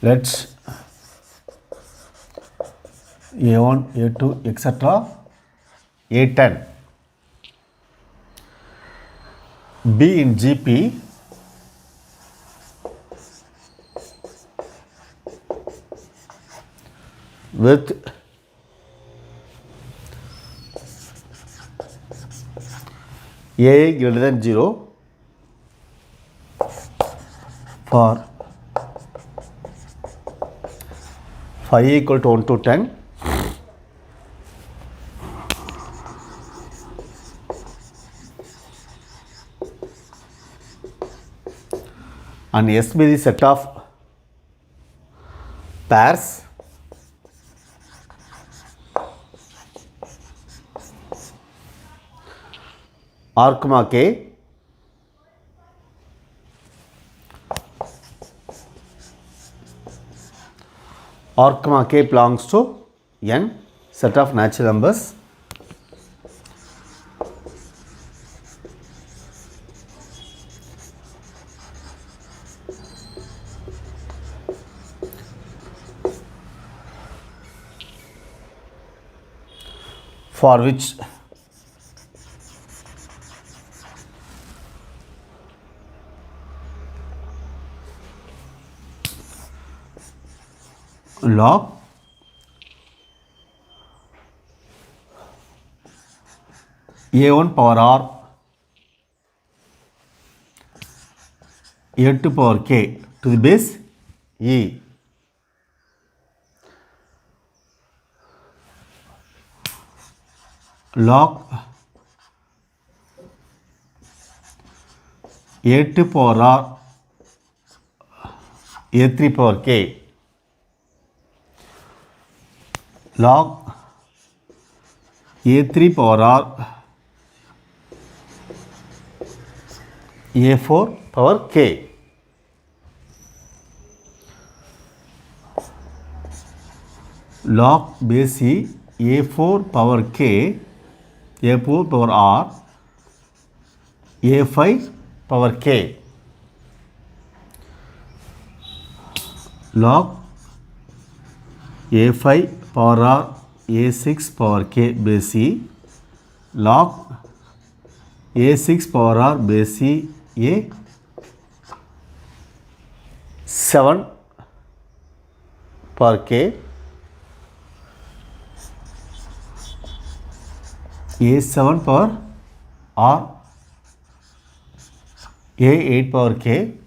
Let's A1, A2, etc. A10. B in GP with A greater than 0 for phi equal to 1 to 10 and S be the set of pairs R comma K R comma K belongs to N set of natural numbers for which log A1 power R A2 power K to the base E log A2 power R A3 power K log A3 power R A4 power K log base E A4 power K A4 power R A5 power K log A5 power R A6 power K base E log A6 power R base E A7 power K A7 power R A8 power K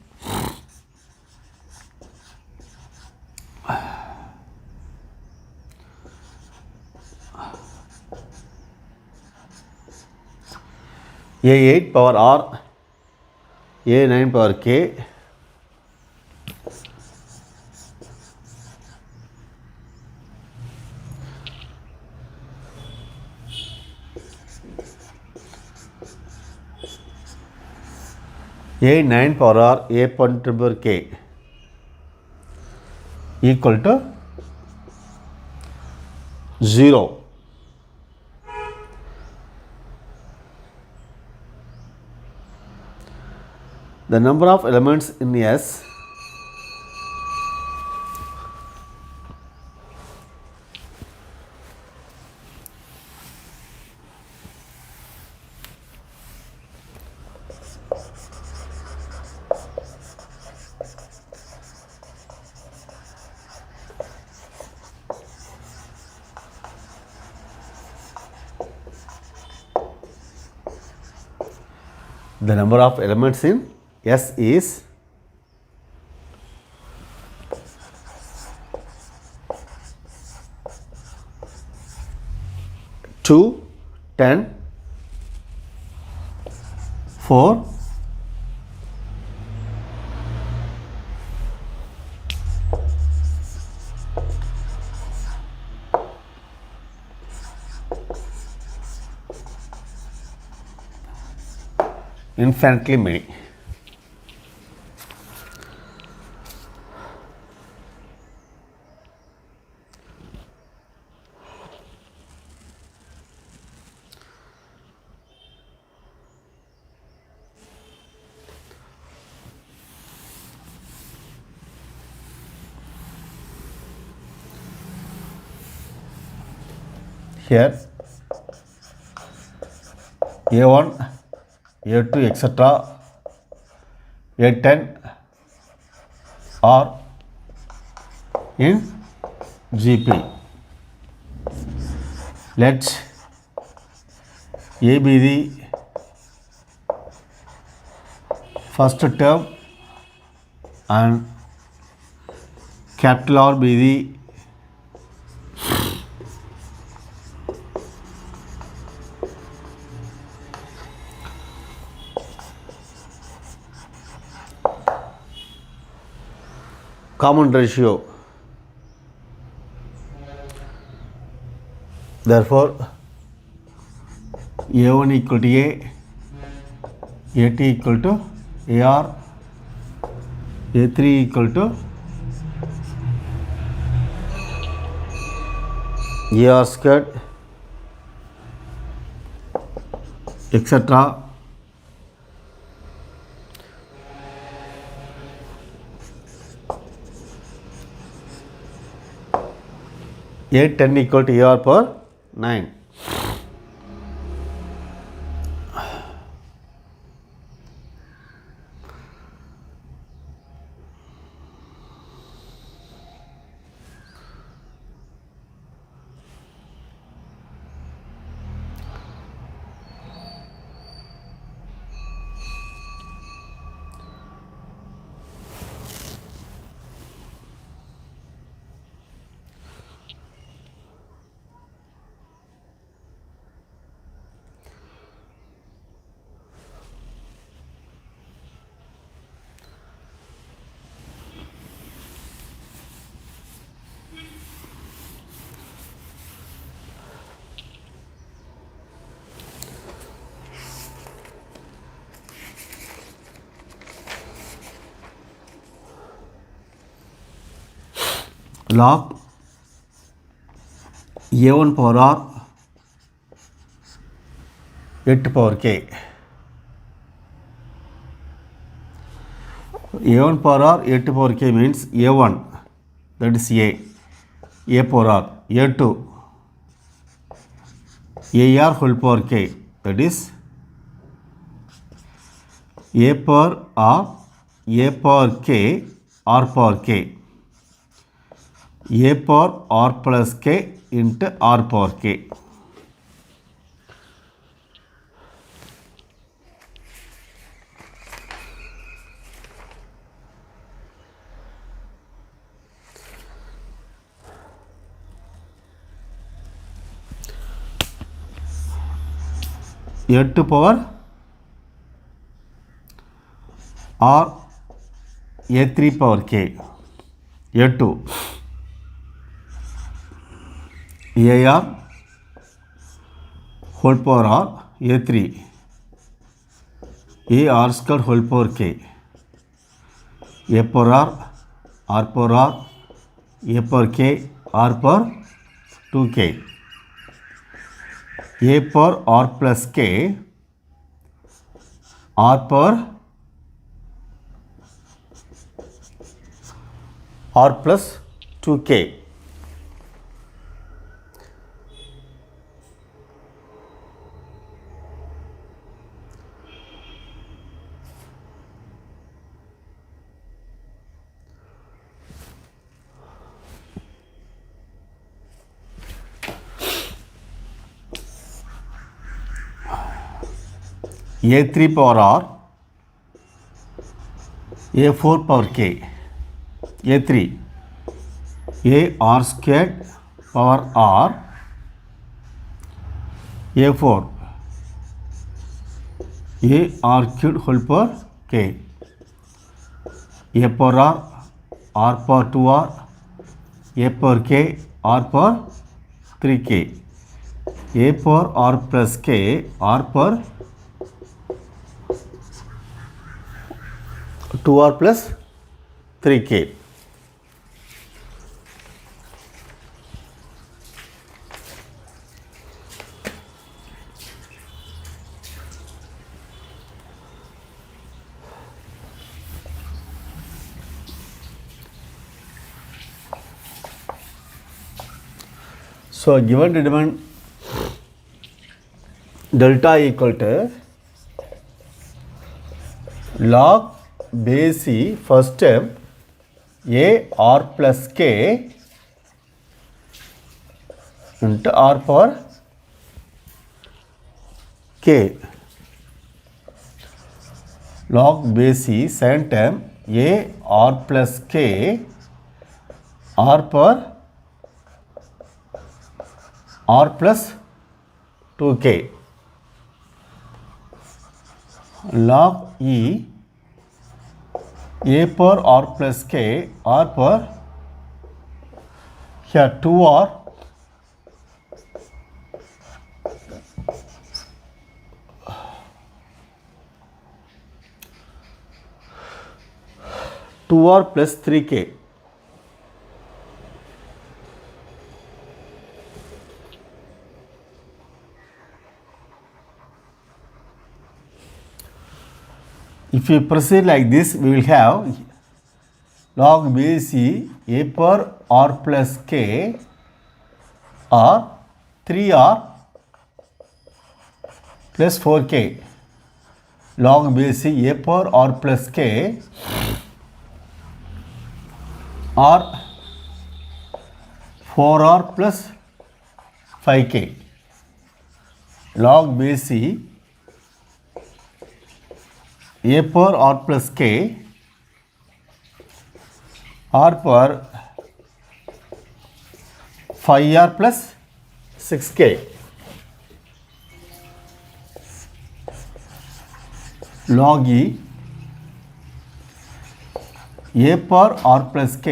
A8 power R A9 power K A9 power R A1 power K equal to 0. The number of elements in S the number of elements in S is 2, 10, 4, infinitely many. here A1, A2, etc. A10 are in GP. Let A be the first term and capital R be the common ratio. Therefore, A1 equal to A, A2 equal to AR, A3 equal to AR squared, etc. A10 equal to AR per 9. Log A1 power R 8 power K. A1 power R 8 power K means A1, that is A power R, A2 AR whole power K, that is A power R, A power K, R power K, A power R plus K into R power K. A2 power R, A3 power K, A2 AR whole power R, A3 AR squared whole power K, A power R power R, A power K, R power 2K, A power R plus K, R power R plus 2K. A3 power R, A4 power K, A3 AR squared power R, A4 AR cubed whole power K, A power R power 2R, A power K, R power 3K, A power R plus K, R power 2R plus 3K. So given determine delta equal to log base c first term a r plus k into r power k. Log base c second term a r plus k r power r plus 2k. Log e a power r plus k r power here 2r plus 3k. If you proceed like this, we will have log base c a power r plus k or 3r plus 4k. Log base c a power r plus k or 4r plus 5k. Log base c a power r plus k r power 5r plus 6k. Log e a power r plus k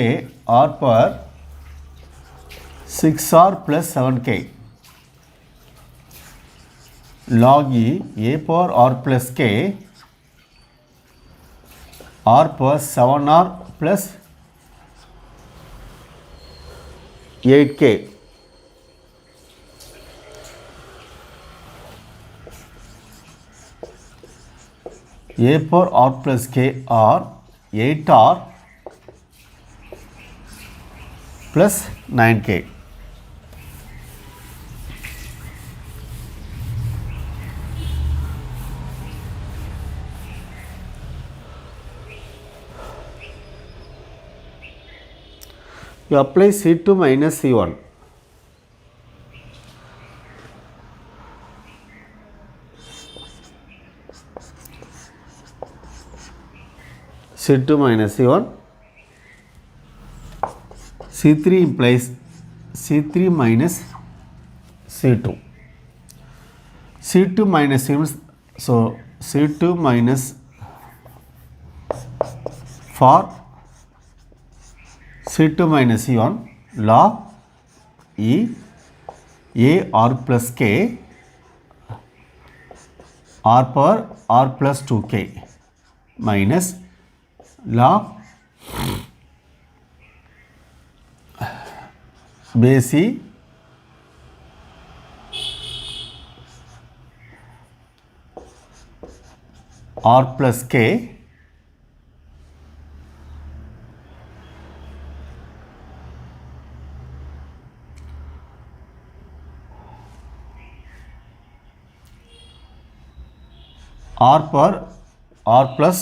r power 6r plus 7k. Log e a power r plus k r power 7r plus 8k. A power r plus k r 8r plus 9k. You apply C2 minus C1. C2 minus C1. C3 implies C3 minus C2. C2 minus C1, so C2 minus for C2 minus C1 log E a r plus k r power r plus 2k minus log base c r plus k r power r plus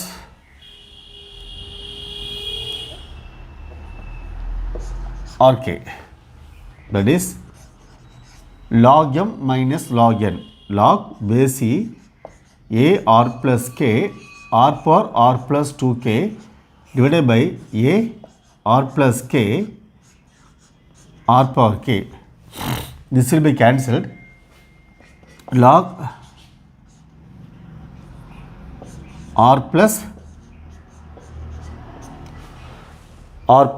rk, that is log m minus log n. Log base c a r plus k r power r plus 2k divided by a r plus k r power k. This will be cancelled. Log r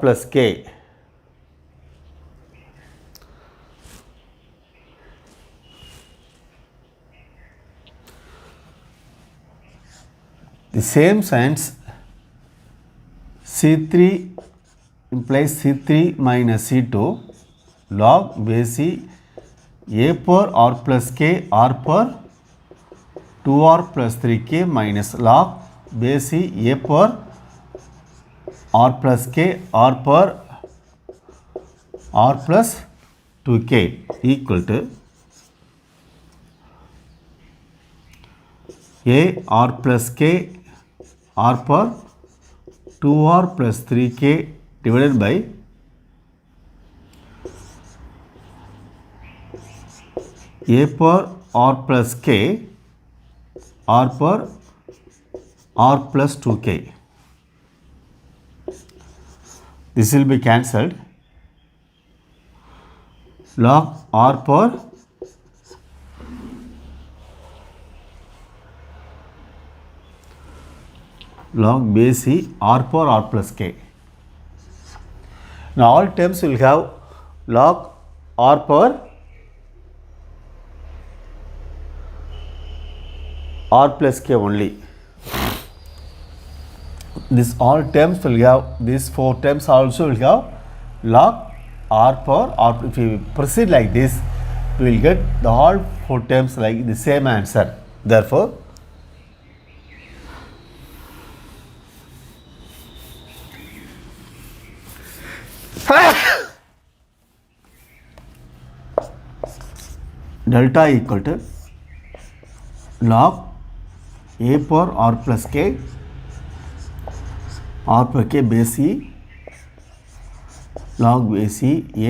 plus k. The same signs C3 implies C3 minus C2 log base c a power r plus k r power 2r plus 3k minus log base c a power r plus k r power r plus 2k equal to a r plus k r power 2r plus 3k divided by a power r plus k r power r plus 2k. This will be cancelled. Log r power log base c r power r plus k. Now all terms will have log r power r plus k only. This all terms will have, these 4 terms also will have log r power r. If we proceed like this, we will get the all 4 terms like the same answer. Therefore, delta equal to log a power r plus k r per k base c log base c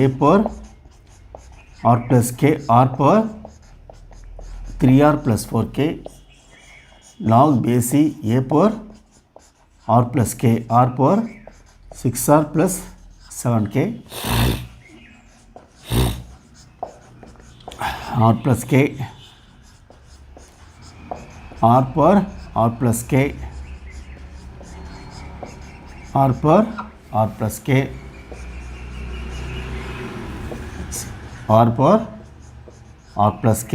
a power r plus k r power 3r plus 4k log base c a power r plus k r power 6r plus 7k r plus k r power r plus k r power r plus k r power r plus k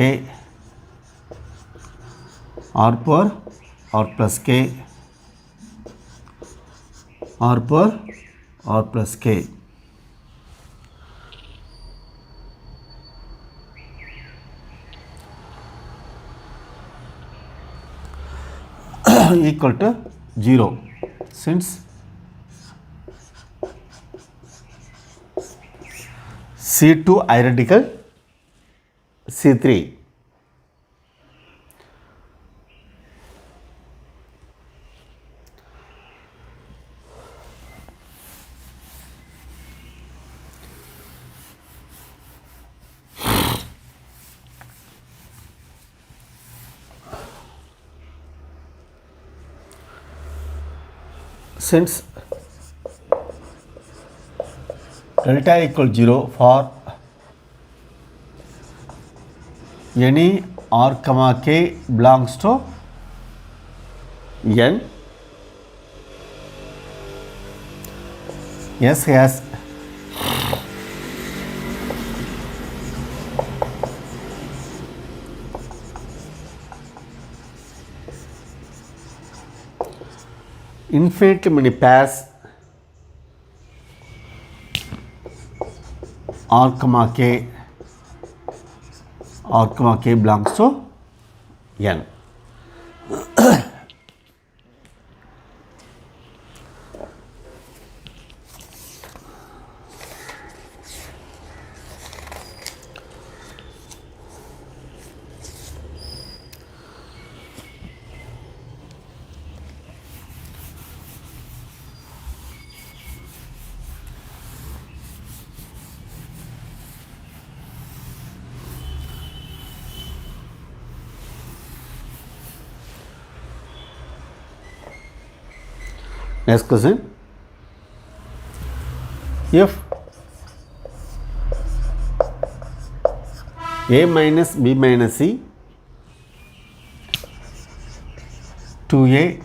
r power r plus k r power r plus k equal to 0, since C2 identical C3. Since delta equal 0 for any r comma k belongs to n, S has infinitely many pairs r comma k belongs to n. Next question. If a minus b minus c 2a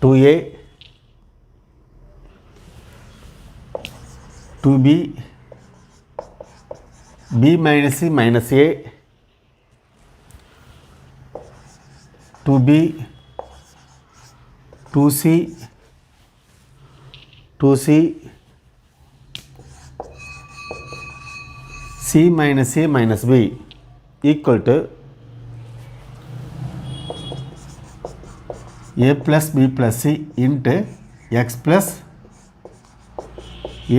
2b b minus c minus a 2b 2c 2c c minus a minus b equal to a plus b plus c into x plus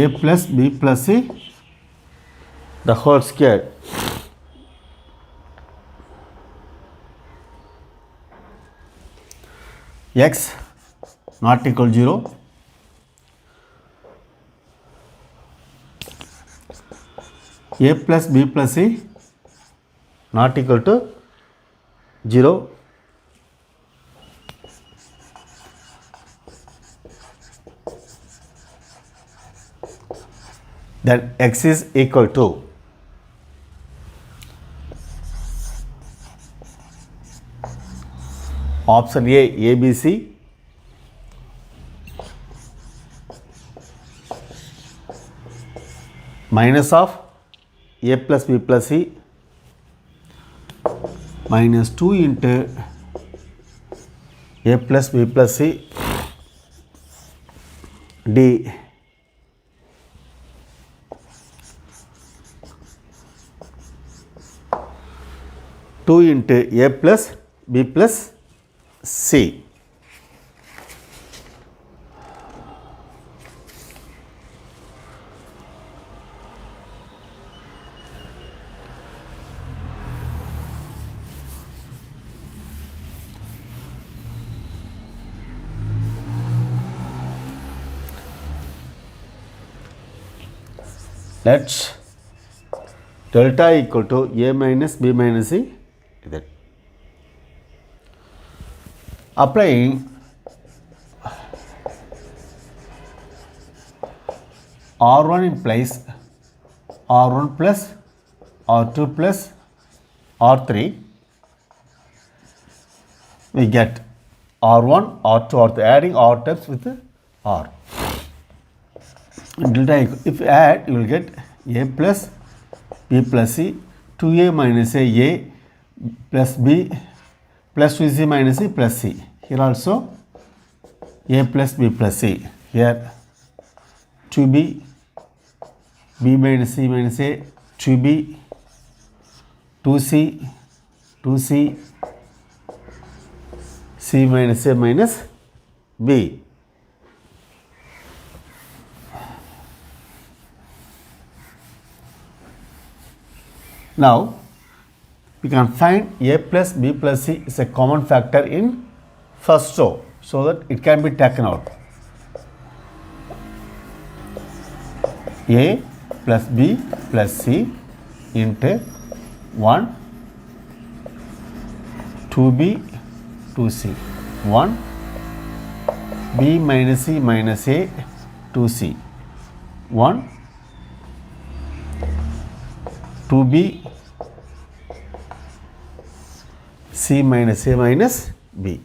a plus b plus c the whole square. x not equal 0, a plus b plus c not equal to 0, then x is equal to option A, ABC, minus of a plus b plus c minus 2 into a plus b plus c d 2 into a plus b plus c. Let delta equal to a minus b minus c. That applying R1 implies R1 plus R2 plus R3, we get R1, R2, R3, adding R terms with R. Delta equal, if you add, you will get a plus b plus c, 2a minus a plus b plus 2c minus c plus c. Here also a plus b plus c. Here 2b, b minus c minus a, 2b, 2c, 2c, c minus a minus b. Now, we can find a plus b plus c is a common factor in first row, so that it can be taken out. A plus b plus c into 1, 2b, 2c, 1, b minus c minus a, 2c, 1, 2b, c minus a minus b.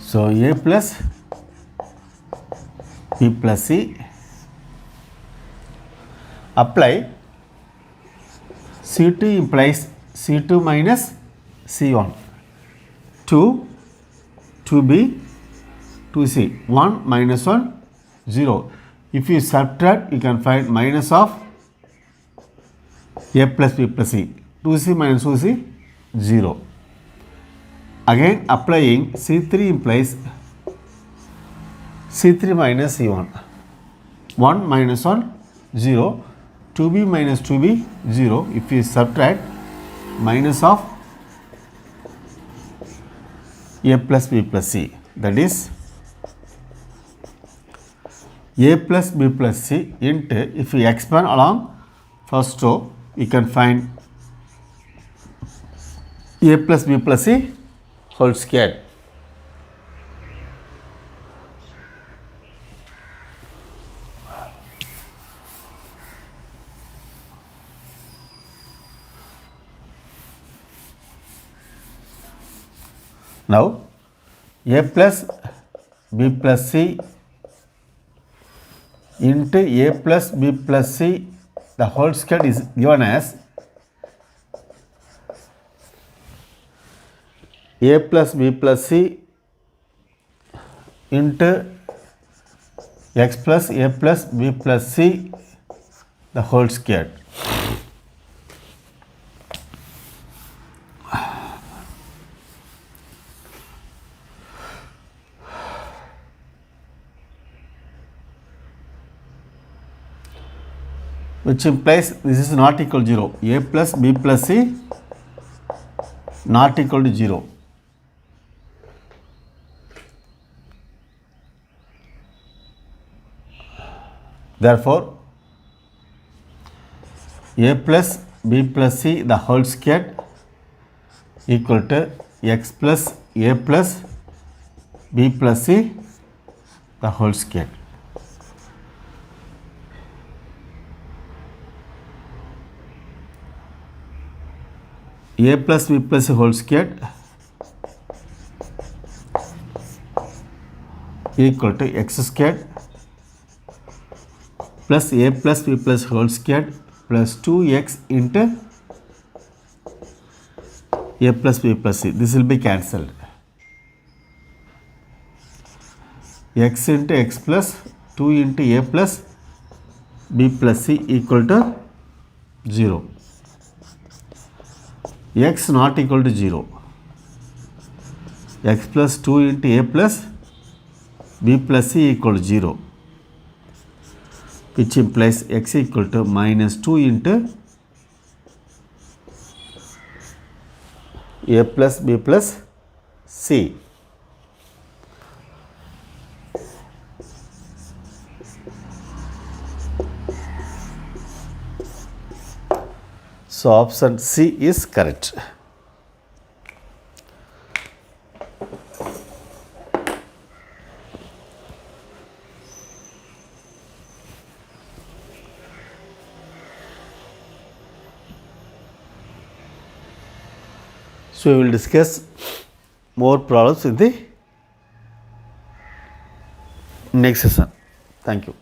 So, a plus b plus c, apply C2 implies C2 minus C1, 2, 2b, 2c, 1 minus 1, 0. If you subtract, you can find minus of a plus b plus c, 2c minus 2c, 0. Again applying C3 implies C3 minus C1, 1 minus 1, 0, 2b minus 2b, 0. If you subtract, minus of a plus b plus c, that is a plus b plus c into, if you expand along first row, you can find a plus b plus c whole square. Now, a plus b plus c into a plus b plus c, the whole square is given as a plus b plus c into x plus a plus b plus c, the whole square. which implies this is not equal to 0. A plus B plus C not equal to 0. Therefore, A plus B plus C the whole squared equal to x plus A plus B plus C the whole squared. A plus B plus C whole squared equal to x squared plus A plus B plus whole squared plus 2x into A plus B plus C. This will be cancelled. X into x plus 2 into A plus B plus C equal to 0. X not equal to 0. X plus 2 into A plus B plus C equal to 0, which implies x equal to minus 2 into A plus B plus C. So option C is correct. So, we will discuss more problems in the next session. Thank you.